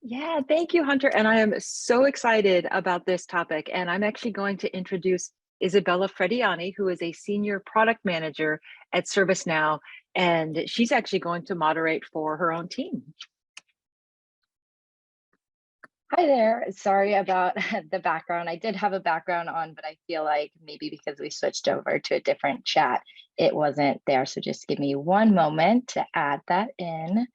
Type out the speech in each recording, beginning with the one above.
Yeah, thank you, Hunter. And I am so excited about this topic. And I'm actually going to introduce Isabella Frediani, who is a senior product manager at ServiceNow. And she's actually going to moderate for her own team. Hi there. Sorry about the background. I did have a background on, but I feel like maybe because we switched over to a different chat, it wasn't there. So just give me one moment to add that in.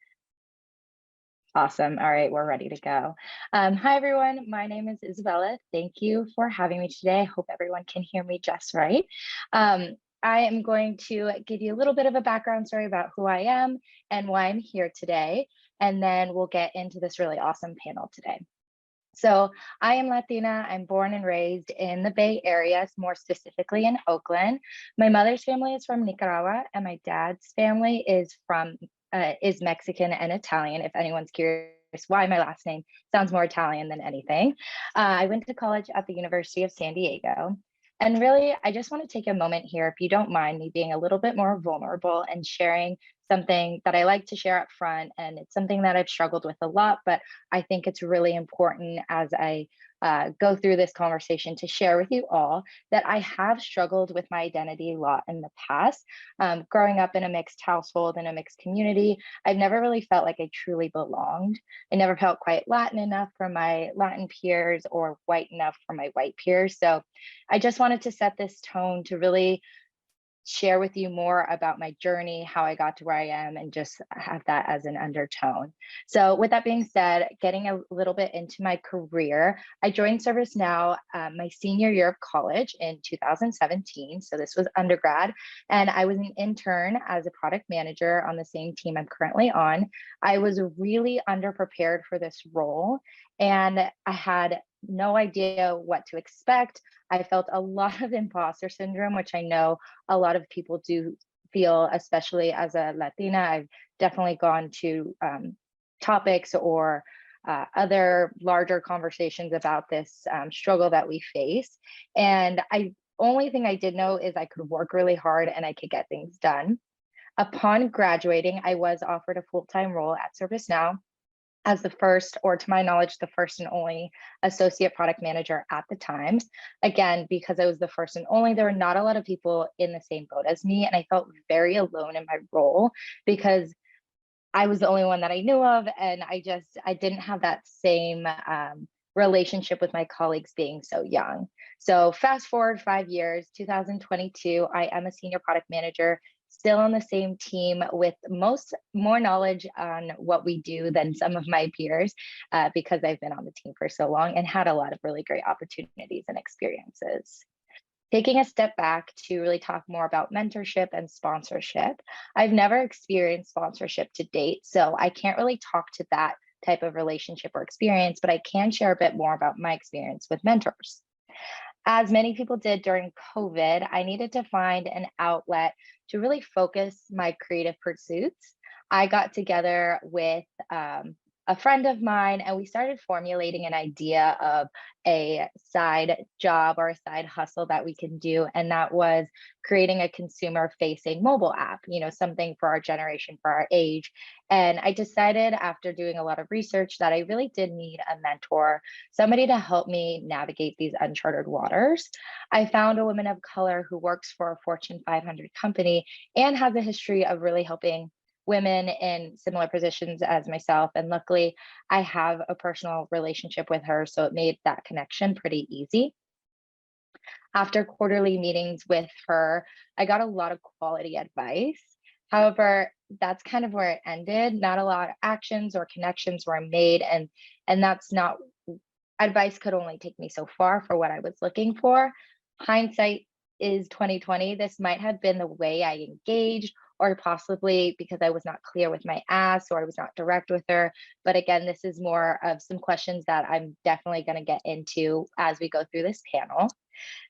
Awesome. All right, we're ready to go. Hi, everyone. My name is Isabella. Thank you for having me today. I hope everyone can hear me just right. I am going to give you a little bit of a background story about who I am and why I'm here today, and then we'll get into this really awesome panel today. So I am Latina. I'm born and raised in the Bay Area, more specifically in Oakland. My mother's family is from Nicaragua, and my dad's family is Mexican and Italian. If anyone's curious why my last name sounds more Italian than anything, I went to college at the University of San Diego. And really, I just want to take a moment here, if you don't mind me being a little bit more vulnerable and sharing something that I like to share up front. And it's something that I've struggled with a lot, but I think it's really important as I go through this conversation to share with you all that I have struggled with my identity a lot in the past. Growing up in a mixed household and a mixed community, I've never really felt like I truly belonged. I never felt quite Latin enough for my Latin peers or white enough for my white peers. So I just wanted to set this tone to really share with you more about my journey, how I got to where I am, and just have that as an undertone. So, with that being said, getting a little bit into my career, I joined ServiceNow my senior year of college in 2017. So, this was undergrad, and I was an intern as a product manager on the same team I'm currently on. I was really underprepared for this role, and I had no idea what to expect. I felt a lot of imposter syndrome, which I know a lot of people do feel, especially as a Latina. I've definitely gone to topics or other larger conversations about this struggle that we face. And I only thing I did know is I could work really hard and I could get things done. Upon graduating, I was offered a full-time role at ServiceNow as the first, or to my knowledge, the first and only associate product manager at the time. Again, because I was the first and only, there were not a lot of people in the same boat as me. And I felt very alone in my role because I was the only one that I knew of. And I didn't have that same relationship with my colleagues being so young. So fast forward 5 years, 2022, I am a senior product manager, still on the same team with more knowledge on what we do than some of my peers because I've been on the team for so long and had a lot of really great opportunities and experiences. Taking a step back to really talk more about mentorship and sponsorship, I've never experienced sponsorship to date, so I can't really talk to that type of relationship or experience, but I can share a bit more about my experience with mentors. As many people did during COVID, I needed to find an outlet to really focus my creative pursuits. I got together with a friend of mine and we started formulating an idea of a side job or a side hustle that we can do. And that was creating a consumer facing mobile app, something for our generation, for our age. And I decided after doing a lot of research that I really did need a mentor, somebody to help me navigate these uncharted waters. I found a woman of color who works for a Fortune 500 company and has a history of really helping women in similar positions as myself. And luckily, I have a personal relationship with her, so it made that connection pretty easy. After quarterly meetings with her, I got a lot of quality advice. However, that's kind of where it ended. Not a lot of actions or connections were made, and that's not advice could only take me so far for what I was looking for. Hindsight is 2020. This might have been the way I engaged, or possibly because I was not clear with my ask or I was not direct with her. But again, this is more of some questions that I'm definitely going to get into as we go through this panel.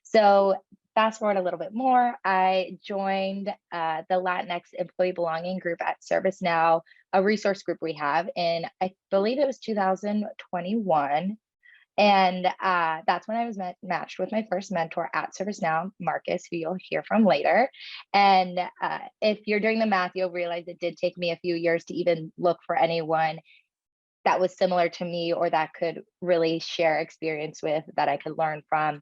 So fast forward a little bit more, I joined the Latinx Employee Belonging Group at ServiceNow, a resource group we have in, I believe it was 2021. And that's when I was matched with my first mentor at ServiceNow, Marcus, who you'll hear from later. And if you're doing the math, you'll realize it did take me a few years to even look for anyone that was similar to me or that could really share experience with, that I could learn from,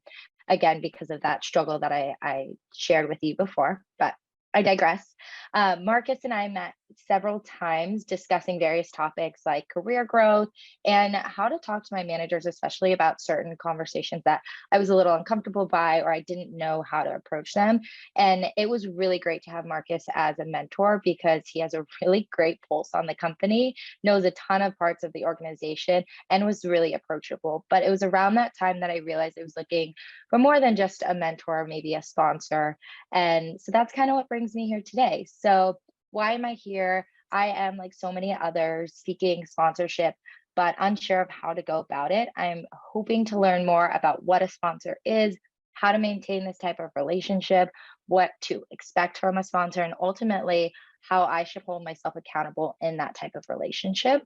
again, because of that struggle that I shared with you before. But I digress. Marcus and I met several times discussing various topics like career growth and how to talk to my managers, especially about certain conversations that I was a little uncomfortable by or I didn't know how to approach them. And it was really great to have Marcus as a mentor because he has a really great pulse on the company, knows a ton of parts of the organization, and was really approachable. But it was around that time that I realized I was looking for more than just a mentor, maybe a sponsor. And so that's kind of what brings me here today. So why am I here? I am, like so many others, seeking sponsorship, but unsure of how to go about it. I'm hoping to learn more about what a sponsor is, how to maintain this type of relationship, what to expect from a sponsor, and ultimately how I should hold myself accountable in that type of relationship.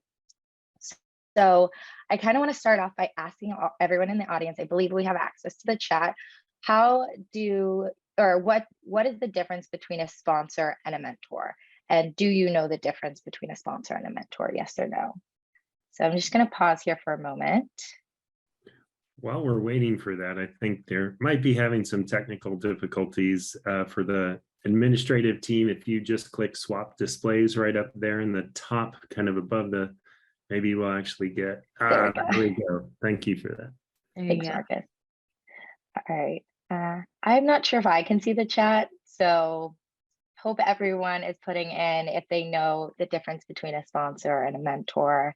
So I kind of want to start off by asking everyone in the audience, I believe we have access to the chat. How do, or what is the difference between a sponsor and a mentor? And do you know the difference between a sponsor and a mentor? Yes or no? So I'm just going to pause here for a moment. While we're waiting for that, I think there might be having some technical difficulties for the administrative team. If you just click swap displays right up there in the top, kind of above the, maybe we'll actually get, There we go. there we go. Thank you for that. Thanks, Marcus. All right. I'm not sure if I can see the chat, so hope everyone is putting in if they know the difference between a sponsor and a mentor.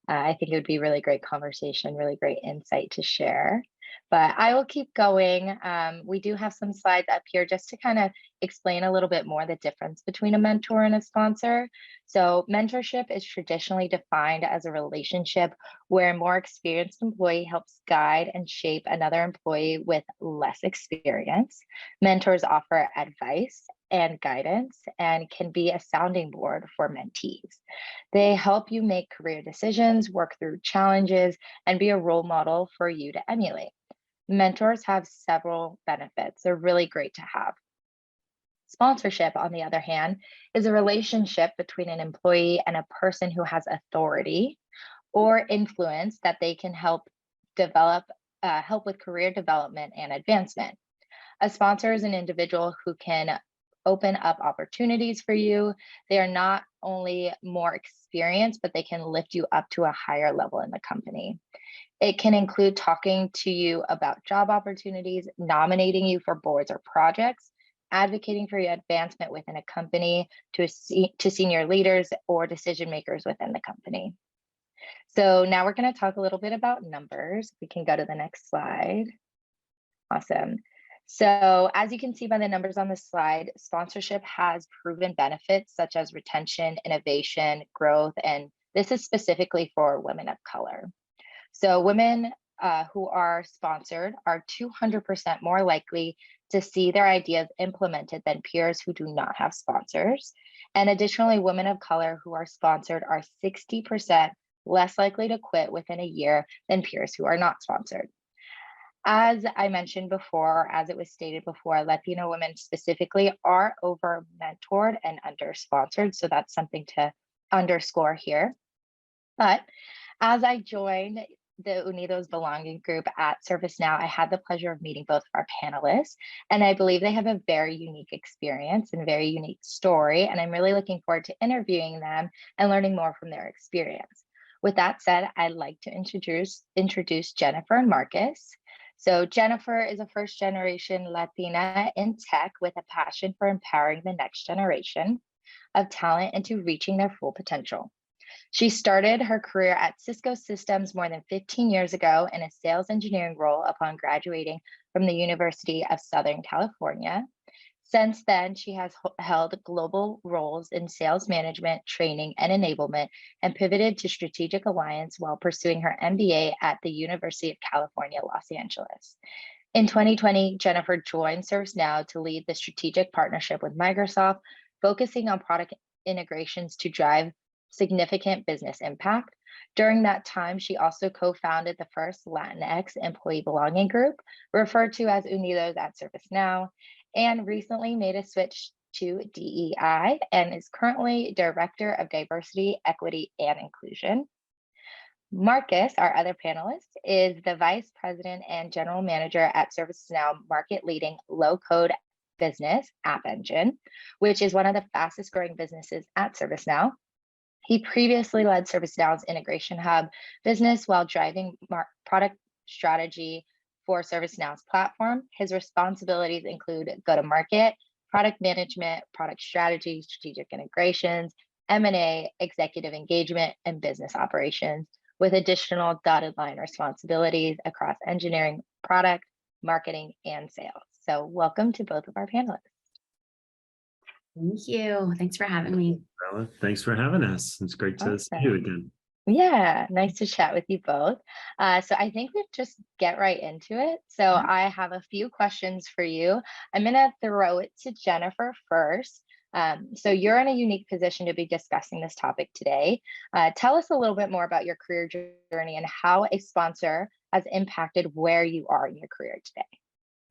I think it would be really great conversation, really great insight to share. But I will keep going. We do have some slides up here just to kind of explain a little bit more the difference between a mentor and a sponsor. So mentorship is traditionally defined as a relationship where a more experienced employee helps guide and shape another employee with less experience. Mentors offer advice and guidance and can be a sounding board for mentees. They help you make career decisions, work through challenges, and be a role model for you to emulate. Mentors have several benefits. They're really great to have. Sponsorship, on the other hand, is a relationship between an employee and a person who has authority or influence that they can help develop, help with career development and advancement. A sponsor is an individual who can open up opportunities for you. They are not only more experienced, but they can lift you up to a higher level in the company. It can include talking to you about job opportunities, nominating you for boards or projects, advocating for your advancement within a company to senior leaders or decision makers within the company. So now we're going to talk a little bit about numbers. We can go to the next slide. Awesome. So as you can see by the numbers on the slide, sponsorship has proven benefits such as retention, innovation, growth, and this is specifically for women of color. So women who are sponsored are 200% more likely to see their ideas implemented than peers who do not have sponsors. And additionally, women of color who are sponsored are 60% less likely to quit within a year than peers who are not sponsored. As I mentioned before, as it was stated before, Latino women specifically are over mentored and under sponsored. So that's something to underscore here. But as I joined the Unidos Belonging group at ServiceNow, I had the pleasure of meeting both of our panelists, and I believe they have a very unique experience and very unique story. And I'm really looking forward to interviewing them and learning more from their experience. With that said, I'd like to introduce Jennifer and Marcus. So Jennifer is a first-generation Latina in tech with a passion for empowering the next generation of talent into reaching their full potential. She started her career at Cisco Systems more than 15 years ago in a sales engineering role upon graduating from the University of Southern California. Since then, she has held global roles in sales management, training, and enablement, and pivoted to strategic alliance while pursuing her MBA at the University of California, Los Angeles. In 2020, Jennifer joined ServiceNow to lead the strategic partnership with Microsoft, focusing on product integrations to drive significant business impact. During that time, she also co-founded the first Latinx employee belonging group, referred to as Unidos at ServiceNow, and recently made a switch to DEI and is currently Director of Diversity, Equity, and Inclusion. Marcus, our other panelist, is the Vice President and General Manager at ServiceNow market leading low code business App Engine, which is one of the fastest growing businesses at ServiceNow. He previously led ServiceNow's Integration Hub business while driving product strategy for ServiceNow's platform. His responsibilities include go-to-market, product management, product strategy, strategic integrations, M&A, executive engagement, and business operations, with additional dotted line responsibilities across engineering, product, marketing, and sales. So welcome to both of our panelists. Thank you. Thanks for having me. Bella, thanks for having us. It's great to see you again. Yeah, nice to chat with you both. So I think we'll just get right into it. So I have a few questions for you. I'm going to throw it to Jennifer first. So you're in a unique position to be discussing this topic today. Tell us a little bit more about your career journey and how a sponsor has impacted where you are in your career today.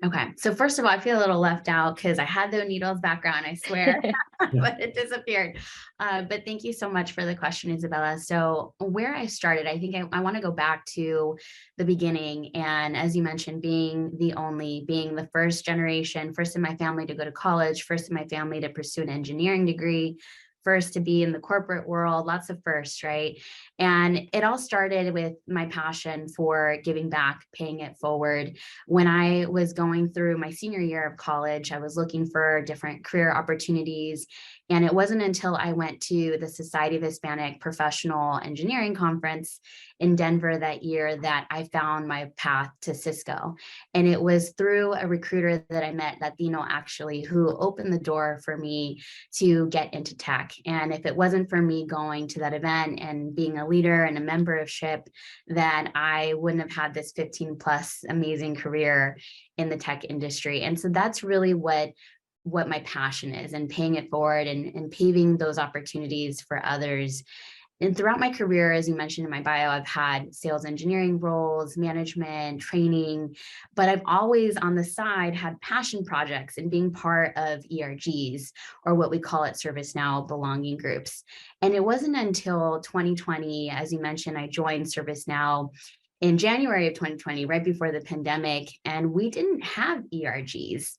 Okay, so first of all, I feel a little left out because I had the needles background, I swear, but it disappeared. But thank you so much for the question, Isabella. So where I started, I think I want to go back to the beginning. And as you mentioned, being the first generation, first in my family to go to college, first in my family to pursue an engineering degree, first to be in the corporate world, lots of firsts, right? And it all started with my passion for giving back, paying it forward. When I was going through my senior year of college, I was looking for different career opportunities. And it wasn't until I went to the Society of Hispanic Professional Engineering Conference in Denver that year that I found my path to Cisco. And it was through a recruiter that I met, Latino actually, who opened the door for me to get into tech. And if it wasn't for me going to that event and being a leader and a membership, then I wouldn't have had this 15 plus amazing career in the tech industry. And so that's really what my passion is, and paying it forward and paving those opportunities for others. And throughout my career, as you mentioned in my bio, I've had sales engineering roles, management, training, but I've always on the side had passion projects and being part of ERGs, or what we call at ServiceNow belonging groups. And it wasn't until 2020, as you mentioned, I joined ServiceNow in January of 2020, right before the pandemic, and we didn't have ERGs.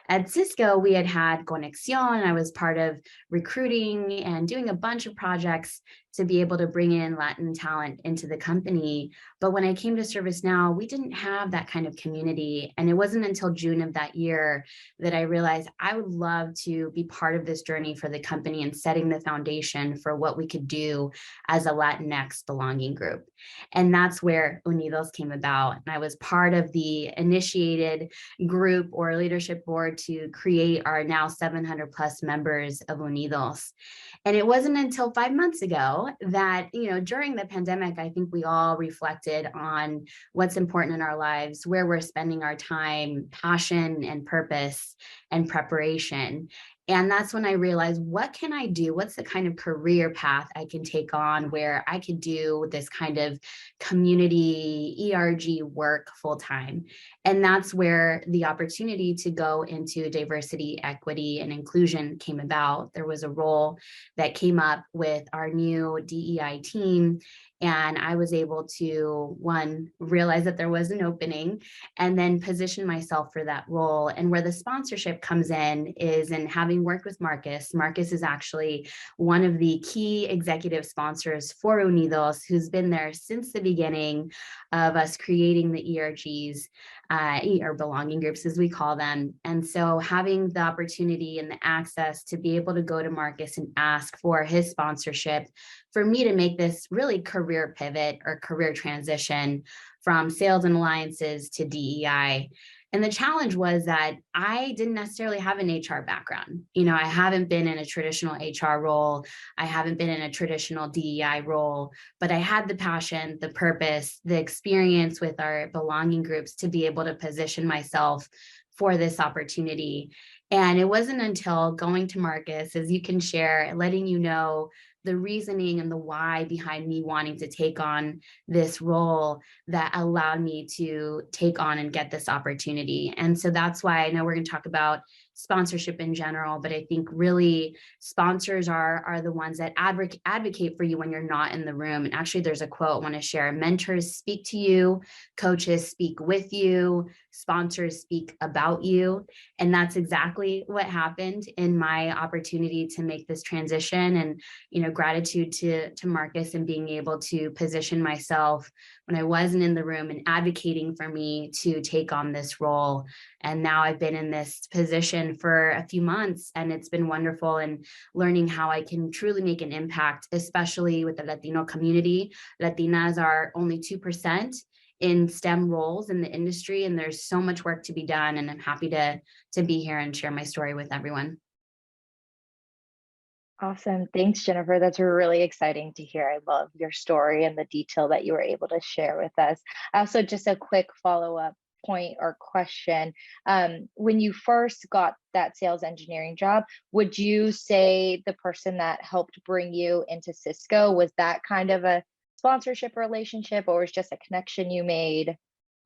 At Cisco, we had Conexión. I was part of recruiting and doing a bunch of projects to be able to bring in Latin talent into the company. But when I came to ServiceNow, we didn't have that kind of community. And it wasn't until June of that year that I realized I would love to be part of this journey for the company and setting the foundation for what we could do as a Latinx belonging group. And that's where Unidos came about. And I was part of the initiated group or leadership board to create our now 700 plus members of Unidos. And it wasn't until 5 months ago that, during the pandemic, I think we all reflected on what's important in our lives, where we're spending our time, passion and purpose and preparation. And that's when I realized, what can I do? What's the kind of career path I can take on where I could do this kind of community ERG work full time? And that's where the opportunity to go into diversity, equity, and inclusion came about. There was a role that came up with our new DEI team. And I was able to, one, realize that there was an opening and then position myself for that role. And where the sponsorship comes in is in having worked with Marcus. Marcus is actually one of the key executive sponsors for Unidos, who's been there since the beginning of us creating the ERGs, or belonging groups, as we call them. And so having the opportunity and the access to be able to go to Marcus and ask for his sponsorship for me to make this really career pivot or career transition from sales and alliances to DEI. And the challenge was that I didn't necessarily have an HR background. I haven't been in a traditional HR role. I haven't been in a traditional DEI role, but I had the passion, the purpose, the experience with our belonging groups to be able to position myself for this opportunity. And it wasn't until going to Marcus, as you can share, letting you know the reasoning and the why behind me wanting to take on this role that allowed me to take on and get this opportunity. And so that's why I know we're going to talk about sponsorship in general, but I think really sponsors are the ones that advocate for you when you're not in the room. And actually, there's a quote I want to share: mentors speak to you, coaches speak with you, sponsors speak about you. And that's exactly what happened in my opportunity to make this transition. And, gratitude to Marcus and being able to position myself when I wasn't in the room and advocating for me to take on this role. And now I've been in this position for a few months, and it's been wonderful, and learning how I can truly make an impact, especially with the Latino community. Latinas are only 2% in STEM roles in the industry, and there's so much work to be done. And I'm happy to be here and share my story with everyone. Awesome. Thanks, Jennifer. That's really exciting to hear. I love your story and the detail that you were able to share with us. Also, just a quick follow-up point or question. When you first got that sales engineering job, would you say the person that helped bring you into Cisco, was that kind of a sponsorship relationship, or was just a connection you made?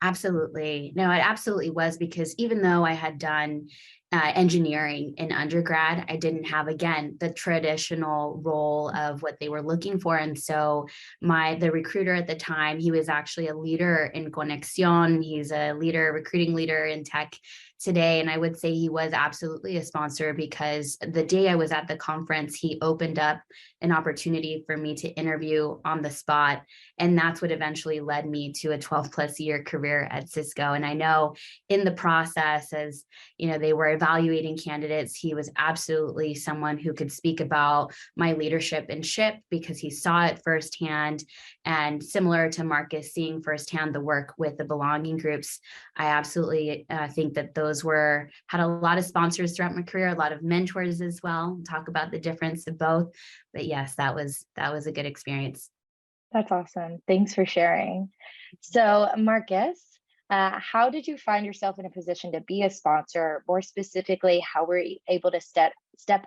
Absolutely. No, it absolutely was, because even though I had done engineering in undergrad, I didn't have, again, the traditional role of what they were looking for. And so the recruiter at the time, he was actually a leader in Conexión. He's a recruiting leader in tech today. And I would say he was absolutely a sponsor, because the day I was at the conference, he opened up an opportunity for me to interview on the spot. And that's what eventually led me to a 12+ year career at Cisco. And I know in the process, as they were evaluating candidates, he was absolutely someone who could speak about my leadership in SHIP, because he saw it firsthand. And similar to Marcus, seeing firsthand the work with the belonging groups, I absolutely think that those had a lot of sponsors throughout my career, a lot of mentors as well. Talk about the difference of both. But yes, that was a good experience. That's awesome. Thanks for sharing. So, Marcus, how did you find yourself in a position to be a sponsor? More specifically, how were you able to step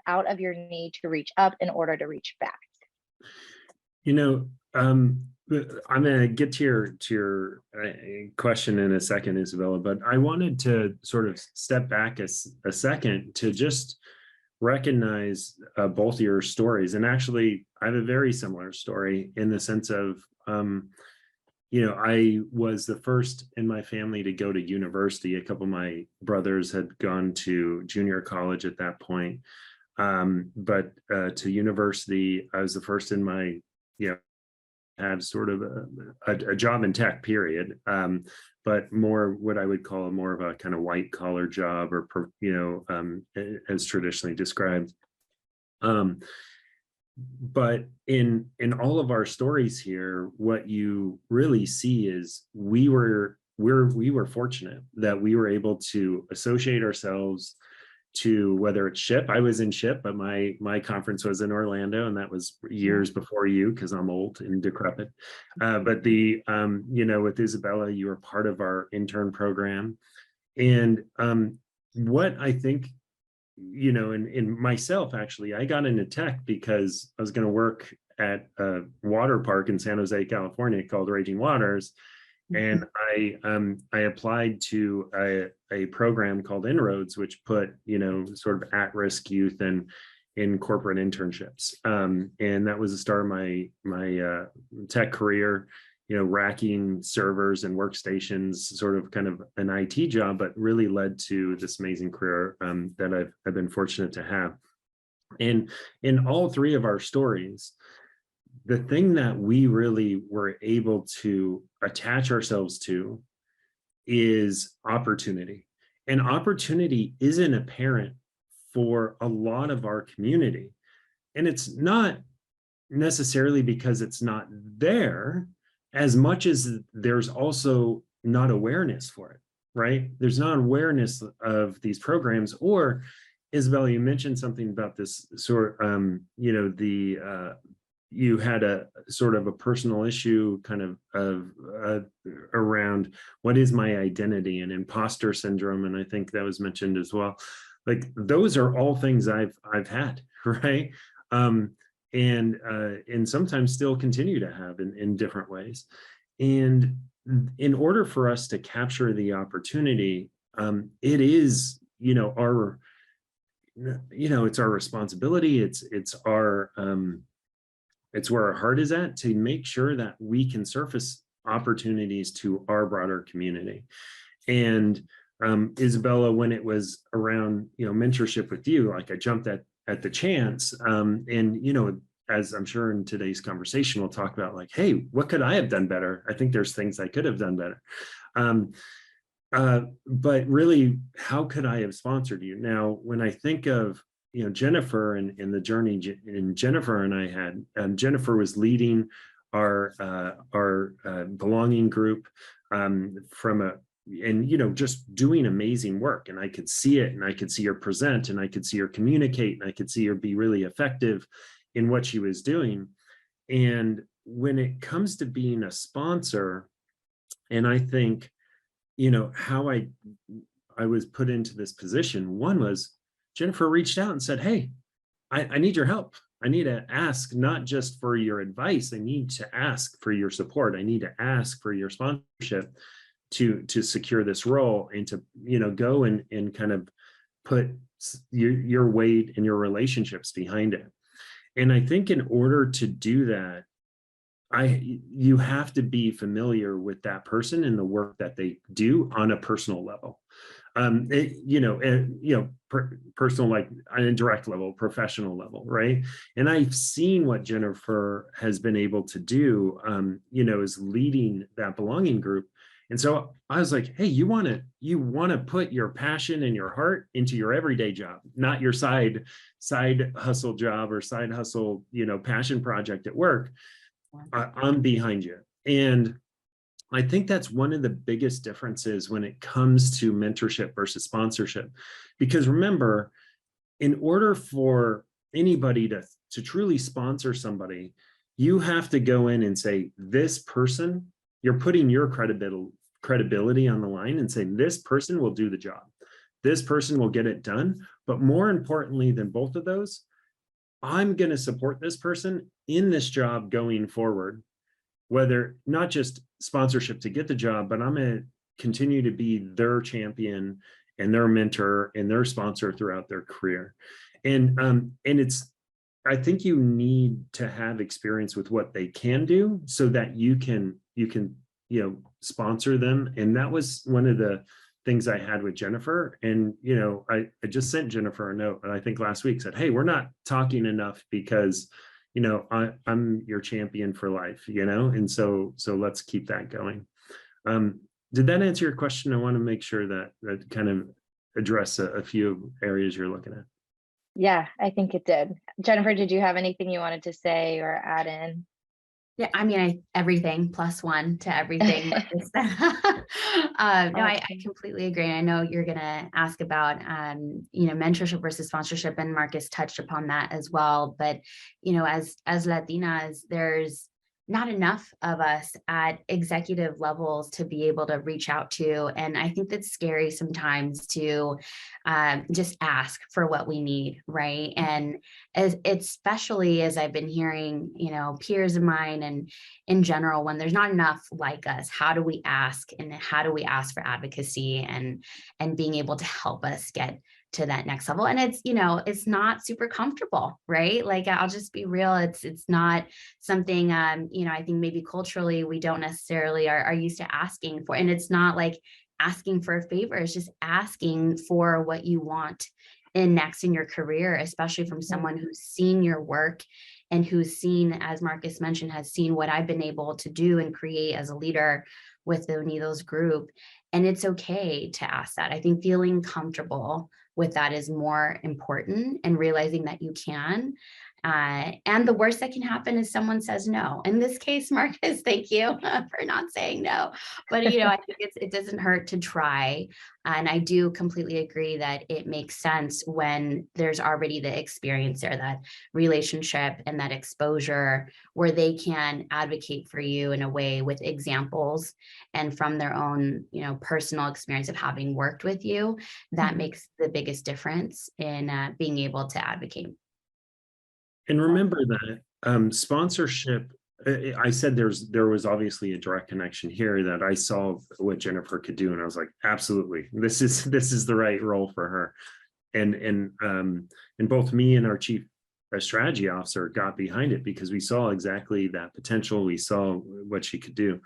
out of your need to reach up in order to reach back? I'm going to get to your question in a second, Isabella, but I wanted to sort of step back a second to just recognize both your stories. And actually, I have a very similar story in the sense of, I was the first in my family to go to university. A couple of my brothers had gone to junior college at that point. But to university, I was the first in my, had sort of a job in tech, period, but more what I would call more of a kind of white collar job, or as traditionally described. But in all of our stories here, what you really see is we were fortunate that we were able to associate ourselves to, whether it's SHIP. I was in SHIP, but my conference was in Orlando, and that was years before you, because I'm old and decrepit. But with Isabella, you were part of our intern program. And what I think, in myself, actually, I got into tech because I was going to work at a water park in San Jose, California, called Raging Waters. And I applied to a program called Inroads, which put, sort of at-risk youth in corporate internships. And that was the start of my tech career, racking servers and workstations, sort of kind of an IT job, but really led to this amazing career that I've been fortunate to have. And in all three of our stories, the thing that we really were able to attach ourselves to is opportunity. And opportunity isn't apparent for a lot of our community. And it's not necessarily because it's not there, as much as there's also not awareness for it, right? There's not awareness of these programs. Or, Isabella, you mentioned something about this sort of, you had a sort of a personal issue kind of around what is my identity and imposter syndrome. And I think that was mentioned as well. Like, those are all things I've had, right? And sometimes still continue to have in different ways. And in order for us to capture the opportunity, it is, it's our responsibility. It's our it's where our heart is at, to make sure that we can surface opportunities to our broader community. And Isabella, when it was around, mentorship with you, like I jumped at the chance. And as I'm sure in today's conversation, we'll talk about like, hey, what could I have done better? I think there's things I could have done better. But really, how could I have sponsored you? Now, when I think of Jennifer and the journey Jennifer and I had, Jennifer was leading our belonging group just doing amazing work, and I could see it, and I could see her present, and I could see her communicate, and I could see her be really effective in what she was doing. And when it comes to being a sponsor, and I think how I was put into this position, one was Jennifer reached out and said, hey, I need your help. I need to ask not just for your advice. I need to ask for your support. I need to ask for your sponsorship to secure this role, and to go and kind of put your weight and your relationships behind it. And I think in order to do that, you have to be familiar with that person and the work that they do on a personal level. Personal, like on a direct level, professional level, right? And I've seen what Jennifer has been able to do, is leading that belonging group. And so I was like, hey, you want to put your passion and your heart into your everyday job, not your side hustle job or side hustle, passion project at work. I'm behind you. And I think that's one of the biggest differences when it comes to mentorship versus sponsorship. Because remember, in order for anybody to truly sponsor somebody, you have to go in and say, this person, you're putting your credibility on the line and saying, this person will do the job. This person will get it done. But more importantly than both of those, I'm going to support this person in this job going forward, whether not just sponsorship to get the job, but I'm going to continue to be their champion and their mentor and their sponsor throughout their career. And I think you need to have experience with what they can do so that you can sponsor them. And that was one of the things I had with Jennifer. And, I just sent Jennifer a note, and I think last week said, hey, we're not talking enough because, I'm your champion for life, and so let's keep that going. Did that answer your question? I want to make sure that kind of address a few areas you're looking at. Yeah, I think it did. Jennifer, did you have anything you wanted to say or add in? Yeah, I mean, everything +1 to everything. I completely agree. I know you're going to ask about, mentorship versus sponsorship, and Marcus touched upon that as well. But, as Latinas, there's not enough of us at executive levels to be able to reach out to. And I think that's scary sometimes to just ask for what we need, right? And especially as I've been hearing, peers of mine and in general, when there's not enough like us, how do we ask, and how do we ask for advocacy and being able to help us get to that next level? And it's not super comfortable, right? Like, I'll just be real. It's not something, I think maybe culturally we don't necessarily are used to asking for. And it's not like asking for a favor. It's just asking for what you want next in your career, especially from someone who's seen your work and who's seen, as Marcus mentioned, has seen what I've been able to do and create as a leader with the Unidos group. And it's okay to ask that. I think feeling comfortable with that is more important, and realizing that you can. And the worst that can happen is someone says no. In this case, Marcus, thank you for not saying no. But, I think it doesn't hurt to try. And I do completely agree that it makes sense when there's already the experience there, that relationship and that exposure where they can advocate for you in a way with examples and from their own, personal experience of having worked with you. That makes the biggest difference in being able to advocate. And remember that sponsorship, I said there was obviously a direct connection here, that I saw what Jennifer could do, and I was like, absolutely, this is the right role for her. and both me and our chief strategy officer got behind it because we saw exactly that potential. We saw what she could do.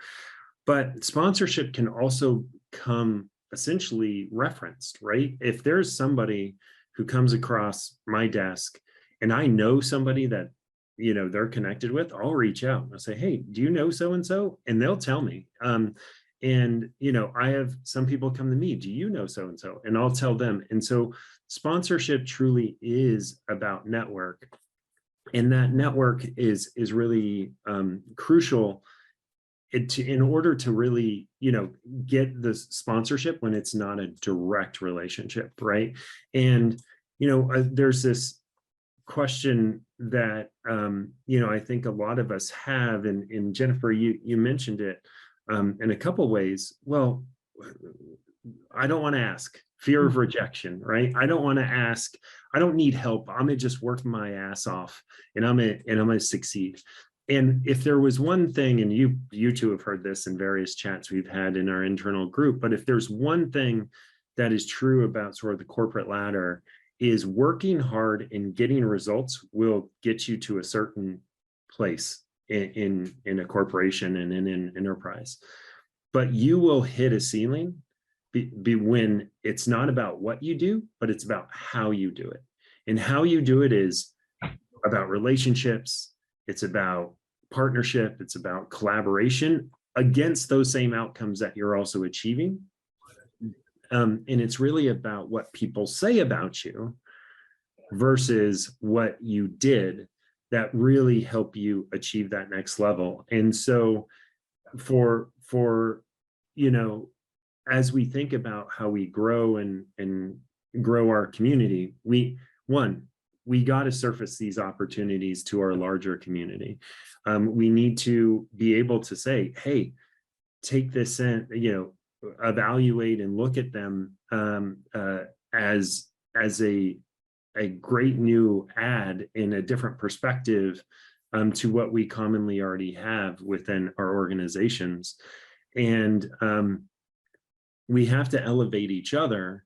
But sponsorship can also come essentially referenced, right? If there's somebody who comes across my desk and I know somebody that, you know, they're connected with, I'll reach out. I'll say, hey, do you know so-and-so? And they'll tell me. And, you know, I have some people come to me, do you know so-and-so? And I'll tell them. And so sponsorship truly is about network. And that network is really crucial in order to really, you know, get the sponsorship when it's not a direct relationship, right? And, you know, there's this question that, you know, I think a lot of us have, and Jennifer, you mentioned it in a couple ways. Well, I don't want to ask. Fear of rejection, right? I don't want to ask. I don't need help. I'm gonna just work my ass off, and I'm gonna succeed. And if there was one thing, and you two have heard this in various chats we've had in our internal group, but if there's one thing that is true about sort of the corporate ladder, is working hard and getting results will get you to a certain place in a corporation and in an enterprise. But you will hit a ceiling be when it's not about what you do, but it's about how you do it. And how you do it is about relationships. It's about partnership. It's about collaboration against those same outcomes that you're also achieving. And it's really about what people say about you versus what you did that really help you achieve that next level. And so for you know, as we think about how we grow and grow our community, we got to surface these opportunities to our larger community. We need to be able to say, hey, take this in, you know, evaluate and look at them as a great new add in a different perspective to what we commonly already have within our organizations. And we have to elevate each other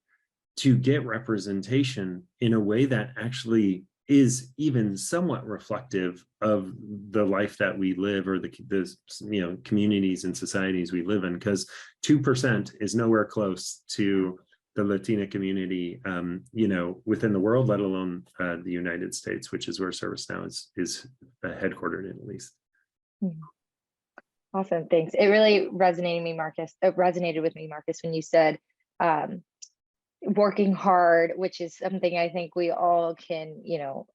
to get representation in a way that actually is even somewhat reflective of the life that we live, or the you know, communities and societies we live in, because 2% is nowhere close to the Latina community, you know, within the world, let alone the United States, which is where ServiceNow is headquartered in, at least. Awesome, thanks. It really resonated with me, Marcus, when you said working hard, which is something I think we all can, you know,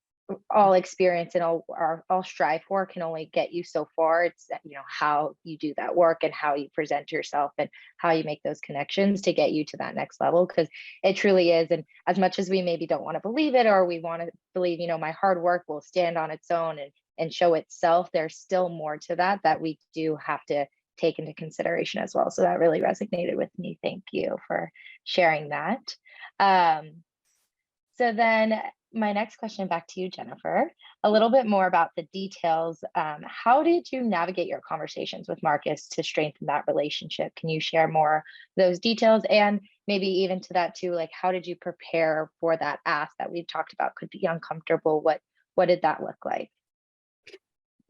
all experience and all strive for, can only get you so far. It's, you know, how you do that work and how you present yourself and how you make those connections to get you to that next level, because it truly is. And as much as we maybe don't want to believe it, or we want to believe, you know, my hard work will stand on its own and show itself, there's still more to that we do have to take into consideration as well. So that really resonated with me. Thank you for sharing that. So then my next question back to you, Jennifer, a little bit more about the details. How did you navigate your conversations with Marcus to strengthen that relationship? Can you share more of those details? And maybe even to that too, like, how did you prepare for that ask that we've talked about could be uncomfortable? What did that look like?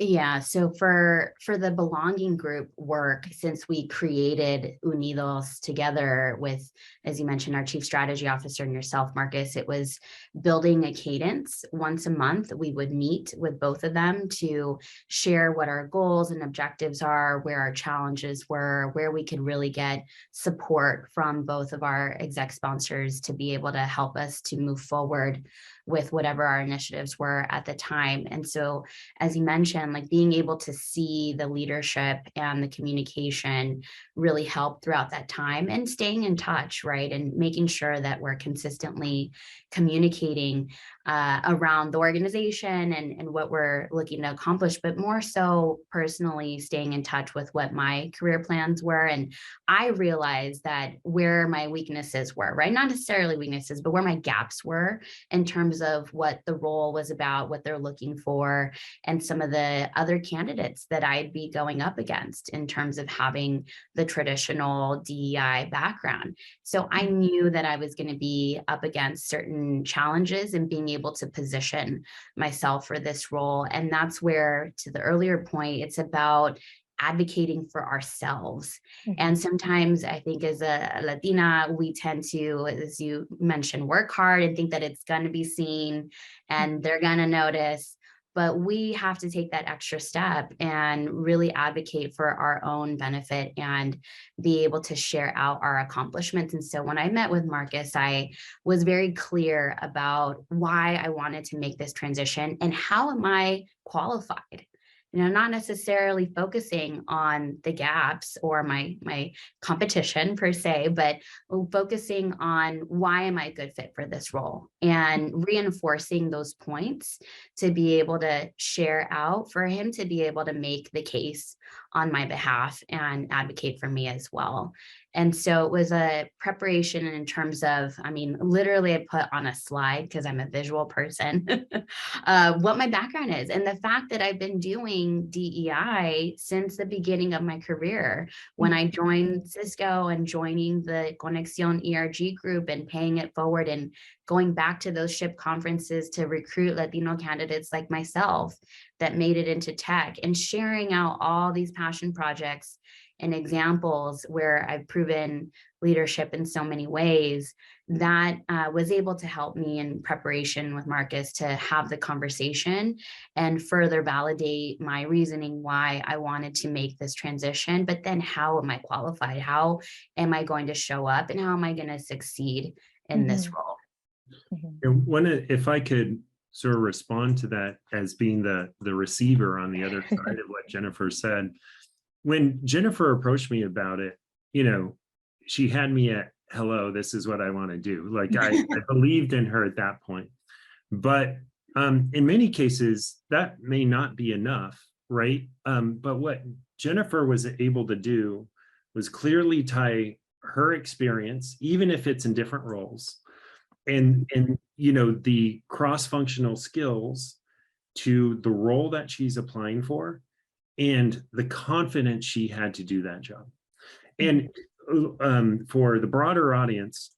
Yeah, so for the belonging group work, since we created Unidos together with, as you mentioned, our chief strategy officer and yourself, Marcus, it was building a cadence. Once a month, we would meet with both of them to share what our goals and objectives are, where our challenges were, where we could really get support from both of our exec sponsors to be able to help us to move forward with whatever our initiatives were at the time. And so, as you mentioned, like, being able to see the leadership and the communication really helped throughout that time, and staying in touch, right? And making sure that we're consistently communicating around the organization and what we're looking to accomplish, but more so personally staying in touch with what my career plans were. And I realized that where my weaknesses were, right? Not necessarily weaknesses, but where my gaps were in terms terms of what the role was about, what they're looking for, and some of the other candidates that I'd be going up against in terms of having the traditional DEI background. So I knew that I was going to be up against certain challenges and being able to position myself for this role. And that's where, to the earlier point, it's about advocating for ourselves. And sometimes I think as a Latina, we tend to, as you mentioned, work hard and think that it's going to be seen and they're going to notice. But we have to take that extra step and really advocate for our own benefit and be able to share out our accomplishments. And so when I met with Marcus, I was very clear about why I wanted to make this transition and how am I qualified. Not necessarily focusing on the gaps or my competition per se, but focusing on why am I a good fit for this role and reinforcing those points to be able to share out for him to be able to make the case on my behalf and advocate for me as well. And so it was a preparation in terms of, literally I put on a slide because I'm a visual person, what my background is. And the fact that I've been doing DEI since the beginning of my career, when I joined Cisco and joining the Conexión ERG group and paying it forward and going back to those SHIP conferences to recruit Latino candidates like myself that made it into tech and sharing out all these passion projects and examples where I've proven leadership in so many ways, that was able to help me in preparation with Marcus to have the conversation and further validate my reasoning why I wanted to make this transition. But then how am I qualified? How am I going to show up? And how am I going to succeed in this role? And if I could sort of respond to that as being the receiver on the other side of what Jennifer said. When Jennifer approached me about it, she had me at, hello, this is what I want to do. Like I believed in her at that point. But in many cases, that may not be enough, right? But what Jennifer was able to do was clearly tie her experience, even if it's in different roles, and the cross-functional skills to the role that she's applying for and the confidence she had to do that job. And for the broader audience,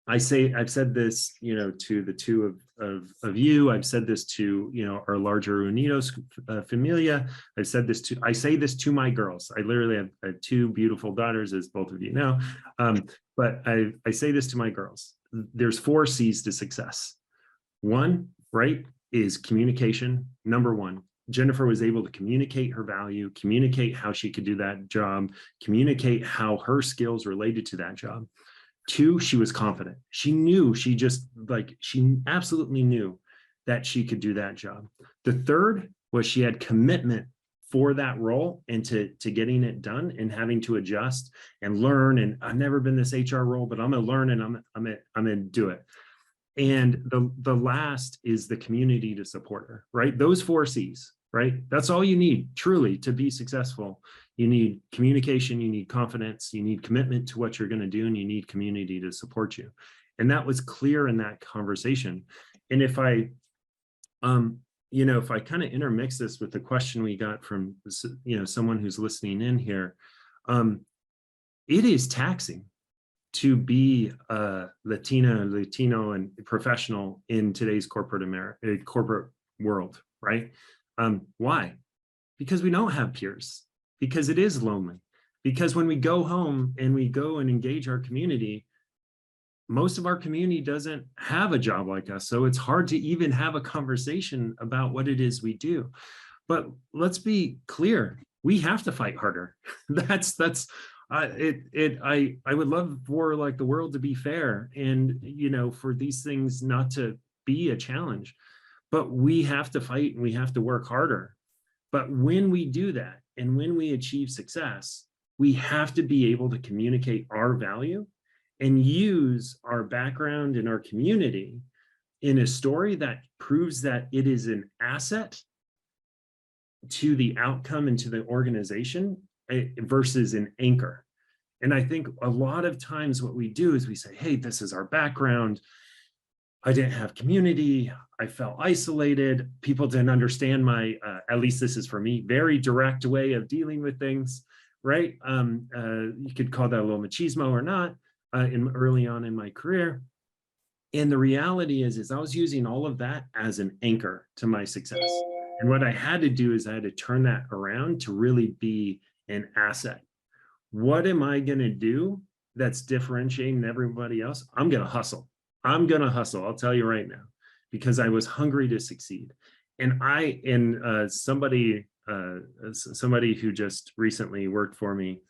I've said this, to the two of you. I've said this to, our larger Unidos familia. I say this to my girls. I literally have two beautiful daughters, as both of you know. But I say this to my girls. There's 4 C's to success. One, right, is communication. Number one. Jennifer was able to communicate her value, communicate how she could do that job, communicate how her skills related to that job. 2, she was confident. She absolutely knew that she could do that job. The 3rd was she had commitment for that role and to getting it done and having to adjust and learn. And I've never been this HR role, but I'm gonna learn and I'm gonna do it. And the last is the community to support her, right? Those 4 C's, right? That's all you need truly to be successful. You need communication, you need confidence, you need commitment to what you're going to do, and you need community to support you. And that was clear in that conversation. And if I kind of intermix this with the question we got from, someone who's listening in here, it is taxing to be a Latino and professional in today's corporate world, right? Why? Because we don't have peers, because it is lonely, because when we go home and we go and engage our community, most of our community doesn't have a job like us. So it's hard to even have a conversation about what it is we do. But let's be clear, we have to fight harder. I would love for like the world to be fair and, for these things not to be a challenge, but we have to fight and we have to work harder. But when we do that and when we achieve success, we have to be able to communicate our value and use our background in our community in a story that proves that it is an asset to the outcome and to the organization versus an anchor. And I think a lot of times what we do is we say, hey, this is our background. I didn't have community. I felt isolated. People didn't understand my, at least this is for me, very direct way of dealing with things, right? You could call that a little machismo or not, early on in my career. And the reality is I was using all of that as an anchor to my success. And what I had to do is I had to turn that around to really be an asset. What am I going to do that's differentiating everybody else? I'm going to hustle. I'm going to hustle. I'll tell you right now, because I was hungry to succeed. And somebody who just recently worked for me,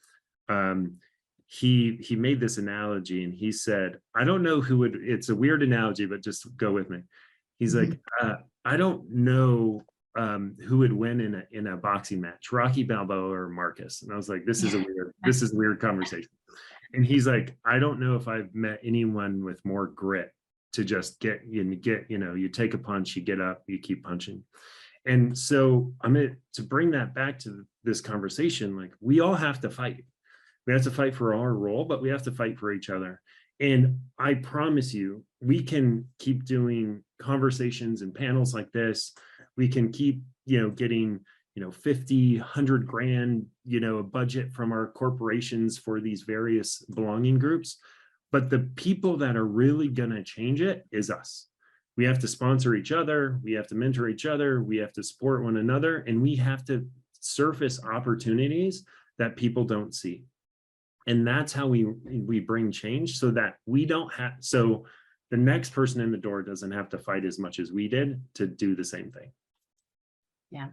he made this analogy, and he said, I don't know who would, it's a weird analogy, but just go with me. He's like, I don't know who would win in a boxing match, Rocky Balboa or Marcus. And I was like, this is a weird conversation. And he's like, I don't know if I've met anyone with more grit to just you take a punch, you get up, you keep punching. And so to bring that back to this conversation, like, we all have to fight. We have to fight for our role, but we have to fight for each other. And I promise you, we can keep doing conversations and panels like this. We can keep, getting, 50, 100 grand, a budget from our corporations for these various belonging groups. But the people that are really going to change it is us. We have to sponsor each other. We have to mentor each other. We have to support one another. And we have to surface opportunities that people don't see. And that's how we bring change, so that so the next person in the door doesn't have to fight as much as we did to do the same thing. Yeah.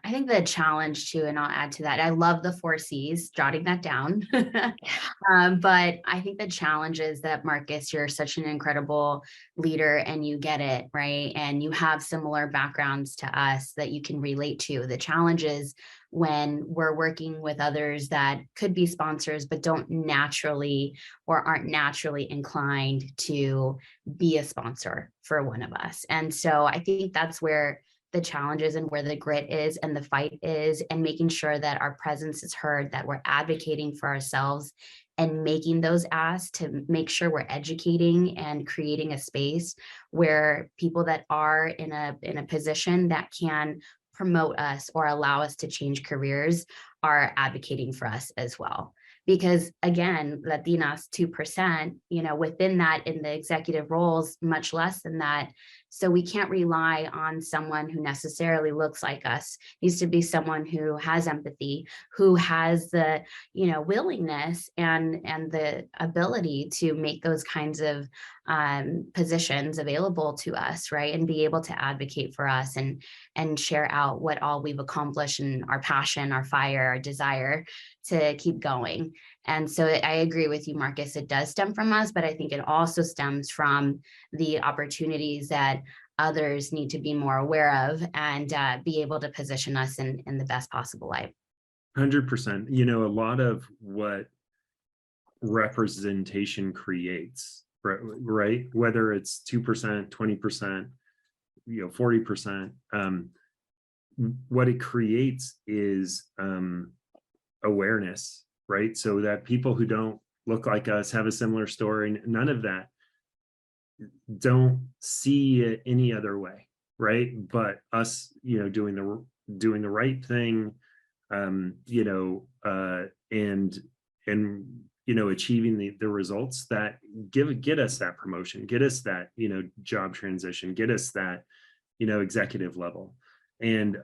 I think the challenge too, and I'll add to that, I love the 4 C's, jotting that down. But I think the challenge is that, Marcus, you're such an incredible leader and you get it, right? And you have similar backgrounds to us that you can relate to. The challenge is when we're working with others that could be sponsors, but don't naturally or aren't naturally inclined to be a sponsor for one of us. And so I think that's where the challenges and where the grit is and the fight is, and making sure that our presence is heard, that we're advocating for ourselves and making those asks to make sure we're educating and creating a space where people that are in a position that can promote us or allow us to change careers are advocating for us as well. Because again, Latinas, 2%, within that, in the executive roles, much less than that. So we can't rely on someone who necessarily looks like us. It needs to be someone who has empathy, who has the, willingness and the ability to make those kinds of positions available to us, right? And be able to advocate for us and share out what all we've accomplished and our passion, our fire, our desire to keep going. And so I agree with you, Marcus. It does stem from us, but I think it also stems from the opportunities that others need to be more aware of and be able to position us in the best possible light. 100%. A lot of what representation creates, right? Whether it's 2%, 20%, 40%, what it creates is awareness, right? So that people who don't look like us, have a similar story, none of that, don't see it any other way, right? But us, doing the right thing, and achieving the results that get us that promotion, get us that, job transition, get us that, executive level. And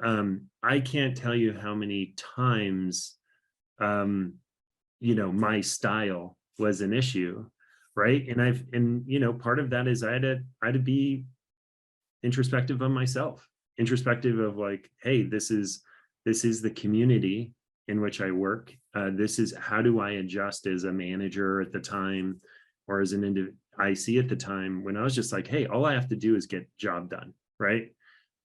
I can't tell you how many times, my style was an issue, right? And part of that is I had to be introspective of myself, introspective of like, hey, this is the community in which I work. This is, how do I adjust as a manager at the time, or as an IC at the time, when I was just like, hey, all I have to do is get job done, right?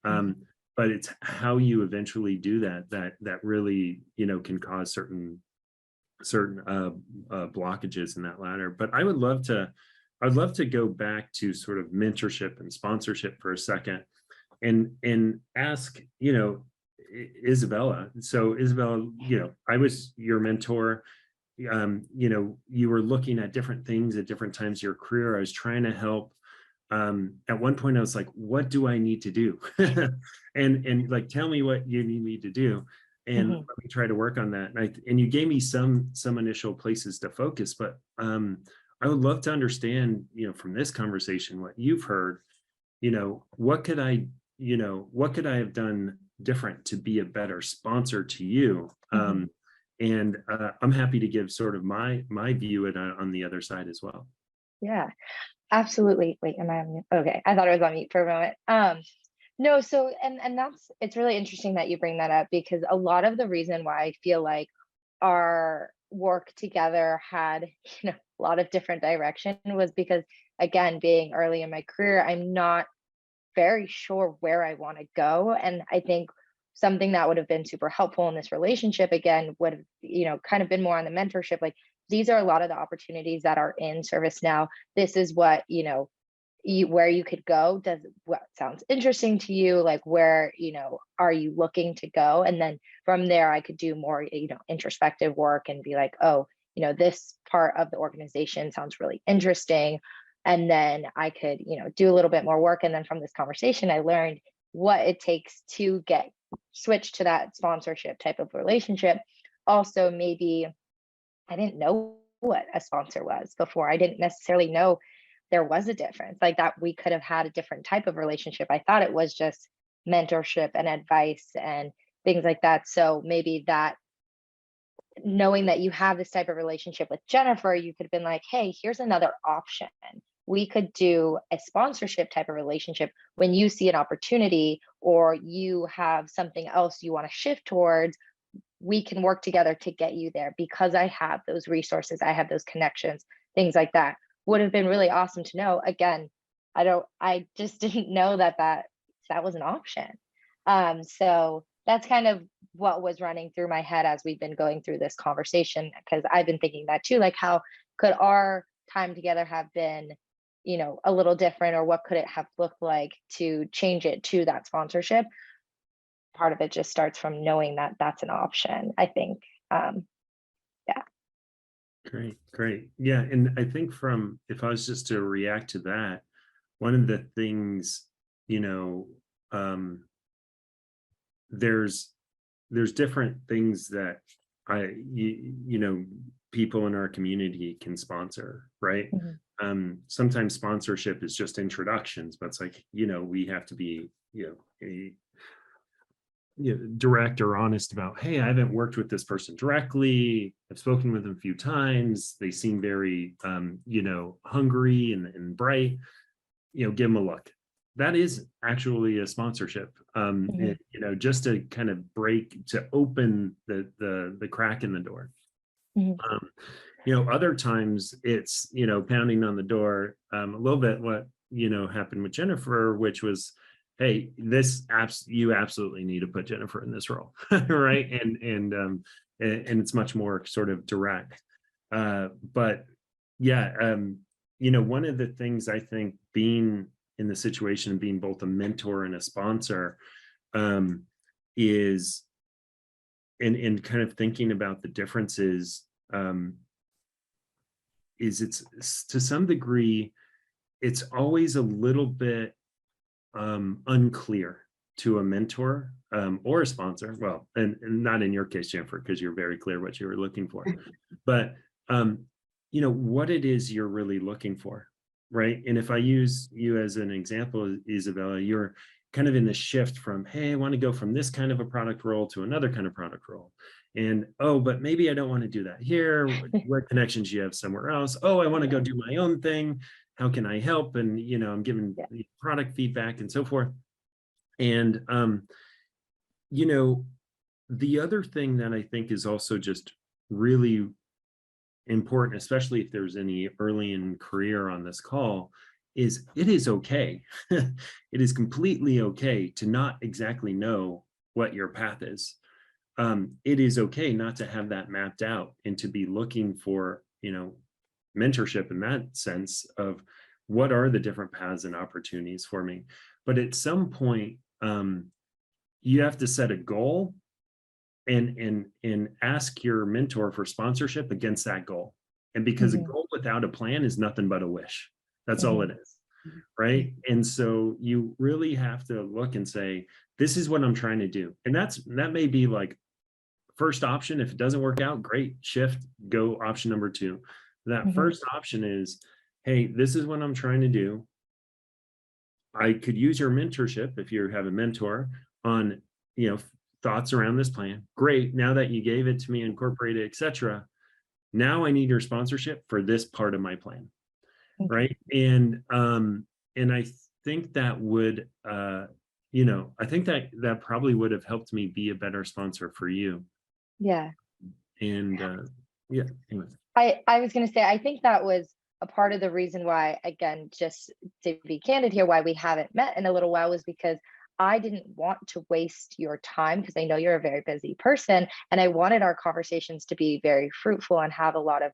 But it's how you eventually do that really, can cause certain blockages in that ladder. But I'd love to go back to sort of mentorship and sponsorship for a second, and ask, Isabella. So Isabella, I was your mentor. You were looking at different things at different times of your career. I was trying to help at one point I was like, what do I need to do? and like, tell me what you need me to do. And let me try to work on that. And you gave me some initial places to focus, but I would love to understand, from this conversation, what you've heard, what could I have done different to be a better sponsor to you? And I'm happy to give sort of my view on the other side as well. Yeah, absolutely. Wait, am I on mute? Okay, I thought I was on mute for a moment. No, so and it's really interesting that you bring that up, because a lot of the reason why I feel like our work together had, a lot of different direction was because, again, being early in my career, I'm not very sure where I want to go. And I think something that would have been super helpful in this relationship, again, would have, kind of been more on the mentorship. Like, these are a lot of the opportunities that are in ServiceNow. This is what, where you could go. Does what sounds interesting to you? Like, where, are you looking to go? And then from there, I could do more, introspective work and be like, oh, this part of the organization sounds really interesting. And then I could, do a little bit more work. And then from this conversation, I learned what it takes to get switch to that sponsorship type of relationship. Also, maybe I didn't know what a sponsor was before. I didn't necessarily know there was a difference, like that we could have had a different type of relationship. I thought it was just mentorship and advice and things like that. So maybe that, knowing that you have this type of relationship with Jennifer, you could have been like, hey, here's another option. We could do a sponsorship type of relationship when you see an opportunity or you have something else you want to shift towards. We can work together to get you there because I have those resources, I have those connections, things like that. Would have been really awesome to know. Again, I just didn't know that was an option. So that's kind of what was running through my head as we've been going through this conversation, because I've been thinking that too, like, how could our time together have been, a little different, or what could it have looked like to change it to that sponsorship? Part of it just starts from knowing that that's an option, I think. Yeah. Great. Yeah. And I think if I was just to react to that, one of the things, there's different things that people in our community can sponsor, right? Sometimes sponsorship is just introductions, but it's like, we have to be, direct or honest about, hey, I haven't worked with this person directly. I've spoken with them a few times. They seem very, hungry and bright. Give them a look. That is actually a sponsorship. Just to kind of open the crack in the door. Other times it's, pounding on the door, a little bit what, happened with Jennifer, which was, hey, you absolutely need to put Jennifer in this role, right? And it's much more sort of direct. But yeah, one of the things I think being in the situation of being both a mentor and a sponsor is, and kind of thinking about the differences, is it's to some degree, it's always a little bit unclear to a mentor or a sponsor. Well, and not in your case, Jennifer, because you're very clear what you were looking for, but what it is you're really looking for, right? And if I use you as an example, Isabella, you're kind of in the shift from, hey, I want to go from this kind of a product role to another kind of product role. And, oh, but maybe I don't want to do that here. What connections you have somewhere else? Oh, I want to go do my own thing. How can I help? And, I'm giving product feedback and so forth. And, the other thing that I think is also just really important, especially if there's any early in career on this call, is it is okay. It is completely okay to not exactly know what your path is. It is okay not to have that mapped out and to be looking for, mentorship in that sense of what are the different paths and opportunities for me. But at some point, you have to set a goal and ask your mentor for sponsorship against that goal. And because a goal without a plan is nothing but a wish. That's all it is. right? And so you really have to look and say, this is what I'm trying to do. And that may be like first option. If it doesn't work out, great, shift, go option number two. That first option is, hey, this is what I'm trying to do. I could use your mentorship if you have a mentor on, thoughts around this plan. Great. Now that you gave it to me, incorporated, etc. Now I need your sponsorship for this part of my plan. Right. And I think that would, I think that probably would have helped me be a better sponsor for you. Yeah. And yeah, anyway. I was going to say, I think that was a part of the reason why, again, just to be candid here, why we haven't met in a little while was because I didn't want to waste your time, because I know you're a very busy person, and I wanted our conversations to be very fruitful and have a lot of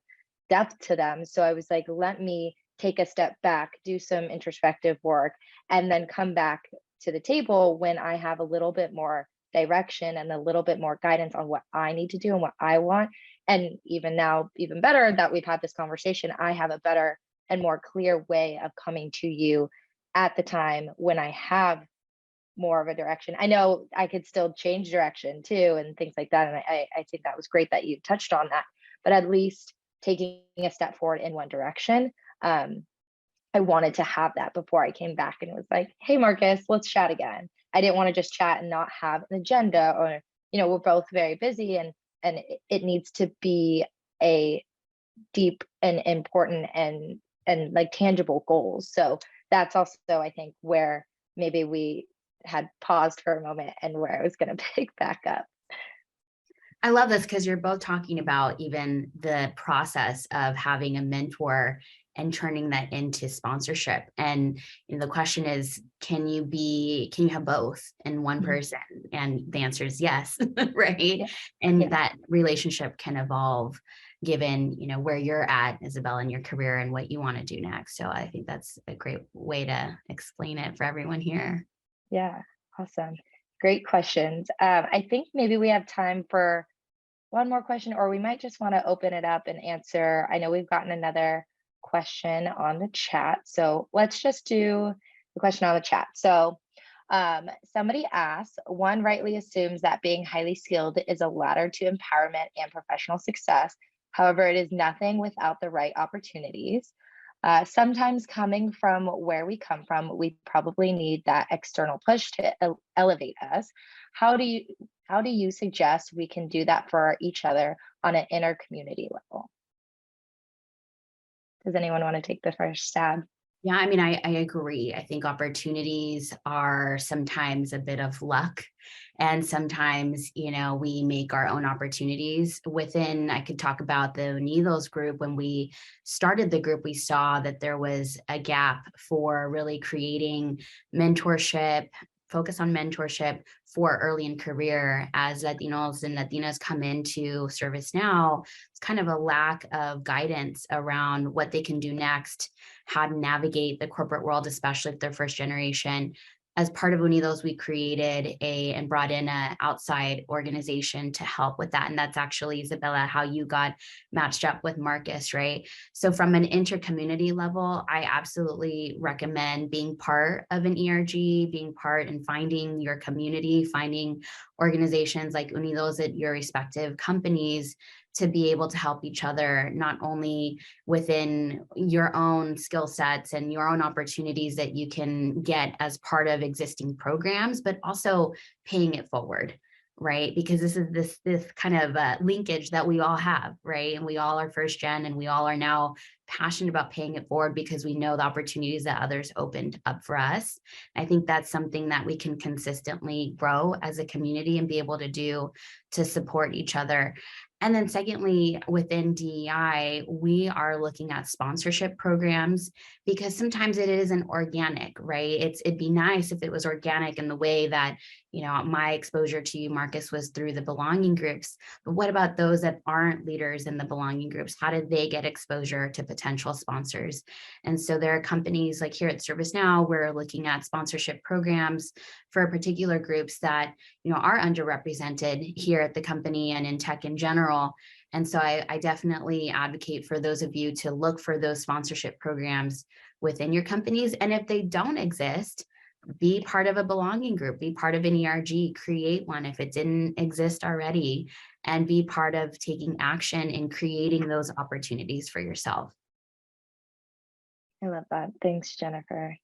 depth to them. So I was like, let me take a step back, do some introspective work, and then come back to the table when I have a little bit more direction and a little bit more guidance on what I need to do and what I want. And even now, even better that we've had this conversation, I have a better and more clear way of coming to you at the time when I have more of a direction. I know I could still change direction too and things like that. And I think that was great that you touched on that, but at least taking a step forward in one direction. I wanted to have that before I came back and it was like, hey, Marcus, let's chat again. I didn't want to just chat and not have an agenda, or, we're both very busy, and it needs to be a deep and important and like tangible goals. So that's also, I think, where maybe we had paused for a moment and where I was going to pick back up. I love this because you're both talking about even the process of having a mentor and turning that into sponsorship. And the question is, can you have both in one person? And the answer is yes, right? Yeah. And Yeah. that relationship can evolve given, where you're at, Isabella, in your career and what you want to do next. So I think that's a great way to explain it for everyone here. Yeah, awesome. Great questions. I think maybe we have time for one more question, or we might just want to open it up and answer. I know we've gotten another question on the chat, so let's just do the question on the chat. So somebody asks, one rightly assumes that being highly skilled is a ladder to empowerment and professional success. However, it is nothing without the right opportunities. Sometimes coming from where we come from, we probably need that external push to elevate us. How do you suggest we can do that for each other on an inner community level? Does anyone want to take the first stab? Yeah, I mean, I agree. I think opportunities are sometimes a bit of luck. And sometimes, we make our own opportunities within. I could talk about the Unidos group. When we started the group, we saw that there was a gap for really creating mentorship, focus on mentorship for early in career. As Latinos and Latinas come into ServiceNow, it's kind of a lack of guidance around what they can do next, how to navigate the corporate world, especially if they're first generation. As part of Unidos, we created and brought in an outside organization to help with that. And that's actually, Isabella, how you got matched up with Marcus, right? So from an inter-community level, I absolutely recommend being part of an ERG, being part and finding your community, finding organizations like Unidos at your respective companies to be able to help each other, not only within your own skill sets and your own opportunities that you can get as part of existing programs, but also paying it forward, right? Because this is this kind of linkage that we all have, right? And we all are first gen, and we all are now passionate about paying it forward because we know the opportunities that others opened up for us. I think that's something that we can consistently grow as a community and be able to do to support each other. And then secondly, within DEI, we are looking at sponsorship programs because sometimes it isn't organic, right? It'd be nice if it was organic in the way that, my exposure to you, Marcus, was through the belonging groups. But what about those that aren't leaders in the belonging groups? How did they get exposure to potential sponsors? And so there are companies like here at ServiceNow, we're looking at sponsorship programs for particular groups that, are underrepresented here at the company and in tech in general. And so I definitely advocate for those of you to look for those sponsorship programs within your companies. And if they don't exist, be part of a belonging group, be part of an ERG, create one if it didn't exist already, and be part of taking action in creating those opportunities for yourself. I love that. Thanks, Jennifer.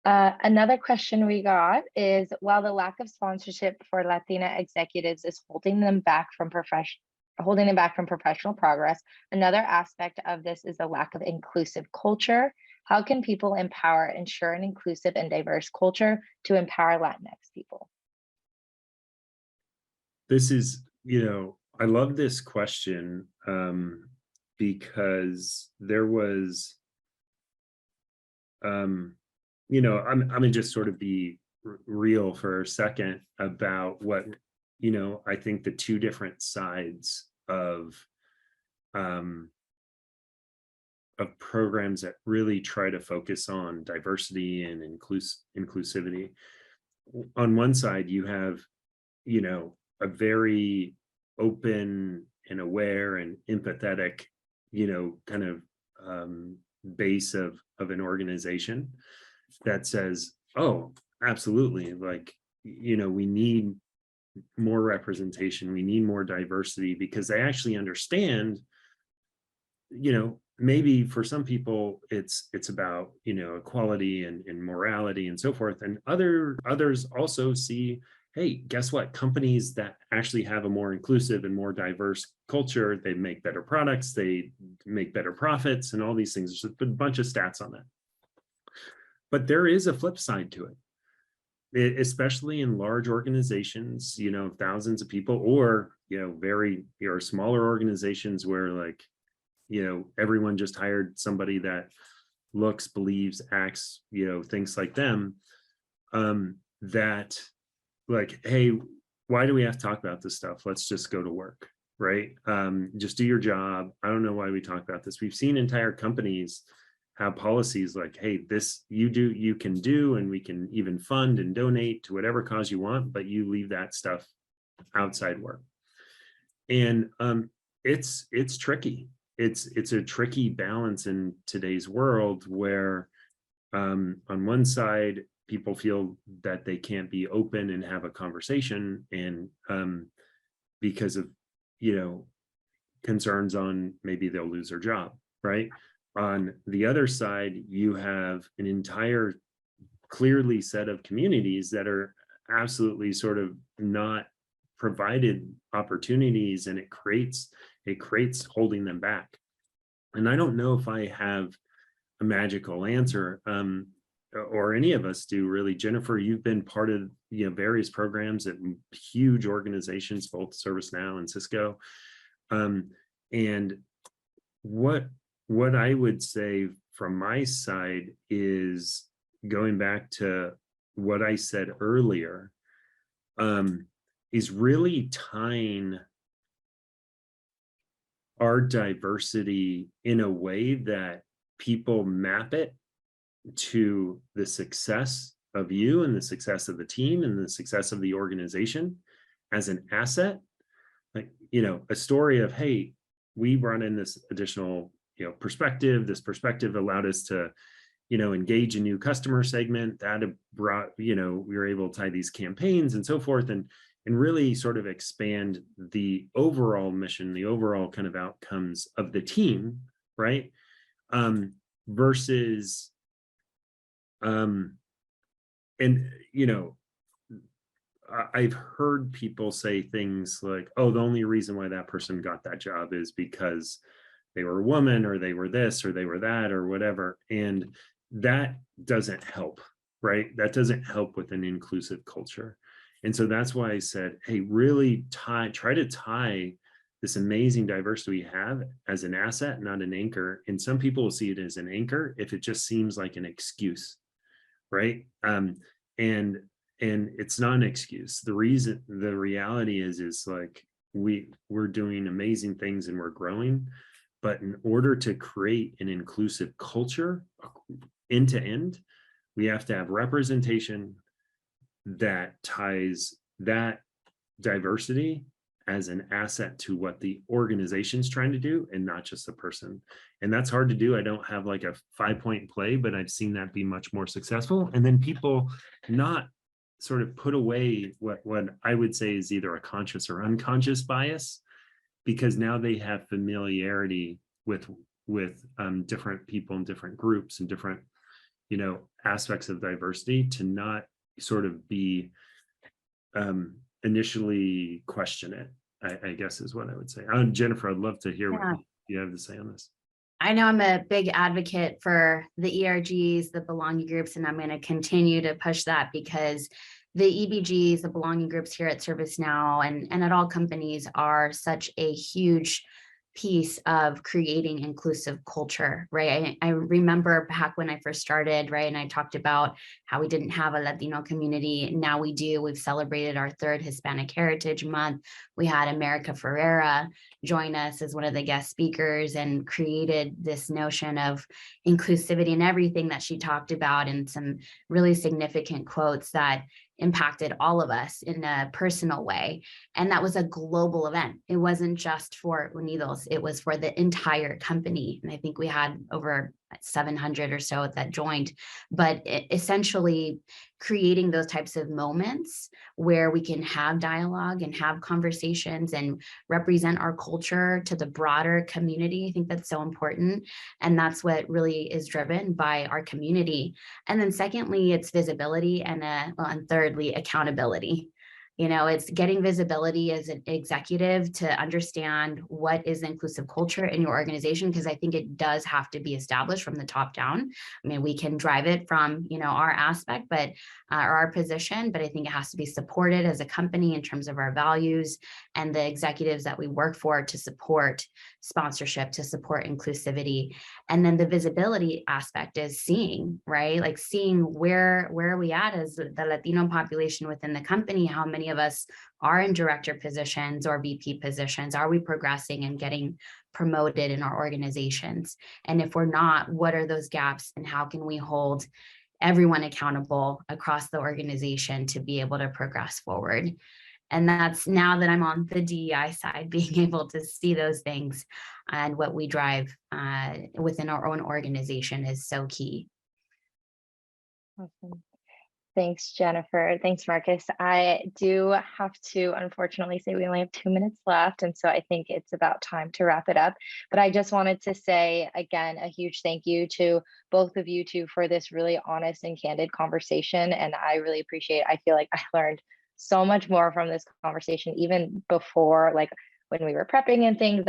Another question we got is, while the lack of sponsorship for Latina executives is holding them back from professional progress, another aspect of this is the lack of inclusive culture. How can people ensure an inclusive and diverse culture to empower Latinx people? This is, I love this question because there was, I'm gonna just sort of be real for a second about what, I think the two different sides of programs that really try to focus on diversity and inclusivity. On one side, you have, a very open and aware and empathetic, kind of base of an organization that says, oh, absolutely, like, we need more representation, we need more diversity, because they actually understand, maybe for some people it's about, equality and morality and so forth, and others also see, hey, guess what, companies that actually have a more inclusive and more diverse culture, they make better products, they make better profits, and all these things. There's a bunch of stats on that. But there is a flip side to it, especially in large organizations, thousands of people, or smaller organizations where, like, everyone just hired somebody that looks, believes, acts, thinks like them, that, like, hey, why do we have to talk about this stuff? Let's just go to work, right? Just do your job. I don't know why we talk about this. We've seen entire companies have policies like, hey, this you can do, and we can even fund and donate to whatever cause you want, but you leave that stuff outside work. And it's tricky. It's a tricky balance in today's world where on one side, people feel that they can't be open and have a conversation, and because of, concerns on maybe they'll lose their job, right? On the other side, you have an entire clearly set of communities that are absolutely sort of not provided opportunities, and it creates holding them back. And I don't know if I have a magical answer, or any of us do, really. Jennifer, you've been part of, various programs at huge organizations, both ServiceNow and Cisco. And what I would say from my side is, going back to what I said earlier, is really tying our diversity in a way that people map it to the success of you and the success of the team and the success of the organization as an asset. Like, a story of, hey, we brought in this additional, perspective. This perspective allowed us to, engage a new customer segment that brought, we were able to tie these campaigns and so forth, and really sort of expand the overall mission, the overall kind of outcomes of the team, right? Versus, and, I've heard people say things like, oh, the only reason why that person got that job is because they were a woman, or they were this, or they were that, or whatever. And that doesn't help, right? That doesn't help with an inclusive culture. And so that's why I said, hey, really try to tie this amazing diversity we have as an asset, not an anchor. And some people will see it as an anchor if it just seems like an excuse, right? And it's not an excuse. The reality is like, we're doing amazing things and we're growing, but in order to create an inclusive culture end to end, we have to have representation that ties that diversity as an asset to what the organization's trying to do and not just the person. And that's hard to do. I don't have like a 5-point play, but I've seen that be much more successful. And then people not sort of put away what I would say is either a conscious or unconscious bias, because now they have familiarity with different people and different groups and different, aspects of diversity, to not sort of be initially question it, I guess is what I would say. Jennifer, I'd love to hear what you have to say on this. I know I'm a big advocate for the ERGs, the belonging groups, and I'm going to continue to push that, because the EBGs, the belonging groups here at ServiceNow and at all companies, are such a huge piece of creating inclusive culture, right? I remember back when I first started, right, and I talked about how we didn't have a Latino community. Now we do. We've celebrated our 3rd Hispanic Heritage Month. We had America Ferrera join us as one of the guest speakers and created this notion of inclusivity and everything that she talked about, and some really significant quotes that impacted all of us in a personal way. And that was a global event. It wasn't just for Unidos, it was for the entire company. And I think we had over 700 or so that joined, but essentially creating those types of moments where we can have dialogue and have conversations and represent our culture to the broader community. I think that's so important. And that's what really is driven by our community. And then secondly, it's visibility, and thirdly, accountability. It's getting visibility as an executive to understand what is inclusive culture in your organization, because I think it does have to be established from the top down. I mean, we can drive it from, our aspect, but or our position, but I think it has to be supported as a company in terms of our values and the executives that we work for to support sponsorship, to support inclusivity. And then the visibility aspect is seeing, right? Like seeing where are we at as the Latino population within the company? How many of us are in director positions or VP positions? Are we progressing and getting promoted in our organizations? And if we're not, what are those gaps, and how can we hold everyone accountable across the organization to be able to progress forward? And that's, now that I'm on the DEI side, being able to see those things and what we drive within our own organization is so key. Awesome. Thanks, Jennifer. Thanks, Marcus. I do have to unfortunately say we only have 2 minutes left, and so I think it's about time to wrap it up. But I just wanted to say again a huge thank you to both of you two for this really honest and candid conversation, and I really appreciate it. I feel like I learned so much more from this conversation, even before, like when we were prepping and things.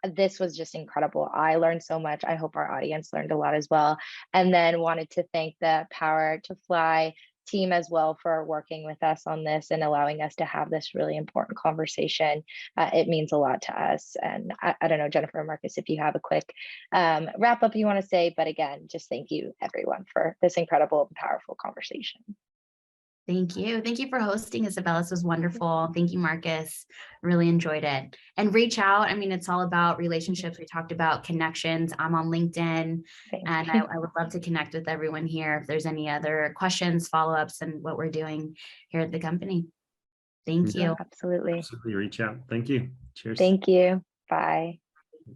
This was just incredible. I learned so much. I hope our audience learned a lot as well. And then wanted to thank the Power to Fly team as well for working with us on this and allowing us to have this really important conversation. It means a lot to us. And I don't know, Jennifer and Marcus, if you have a quick wrap up you want to say, but again, just thank you everyone for this incredible and powerful conversation. Thank you. Thank you for hosting, Isabella. This was wonderful. Thank you, Marcus. Really enjoyed it. And reach out. I mean, it's all about relationships. We talked about connections. I'm on LinkedIn, and I would love to connect with everyone here if there's any other questions, follow-ups, and what we're doing here at the company. Thank you. Absolutely. Absolutely. Reach out. Thank you. Cheers. Thank you. Bye.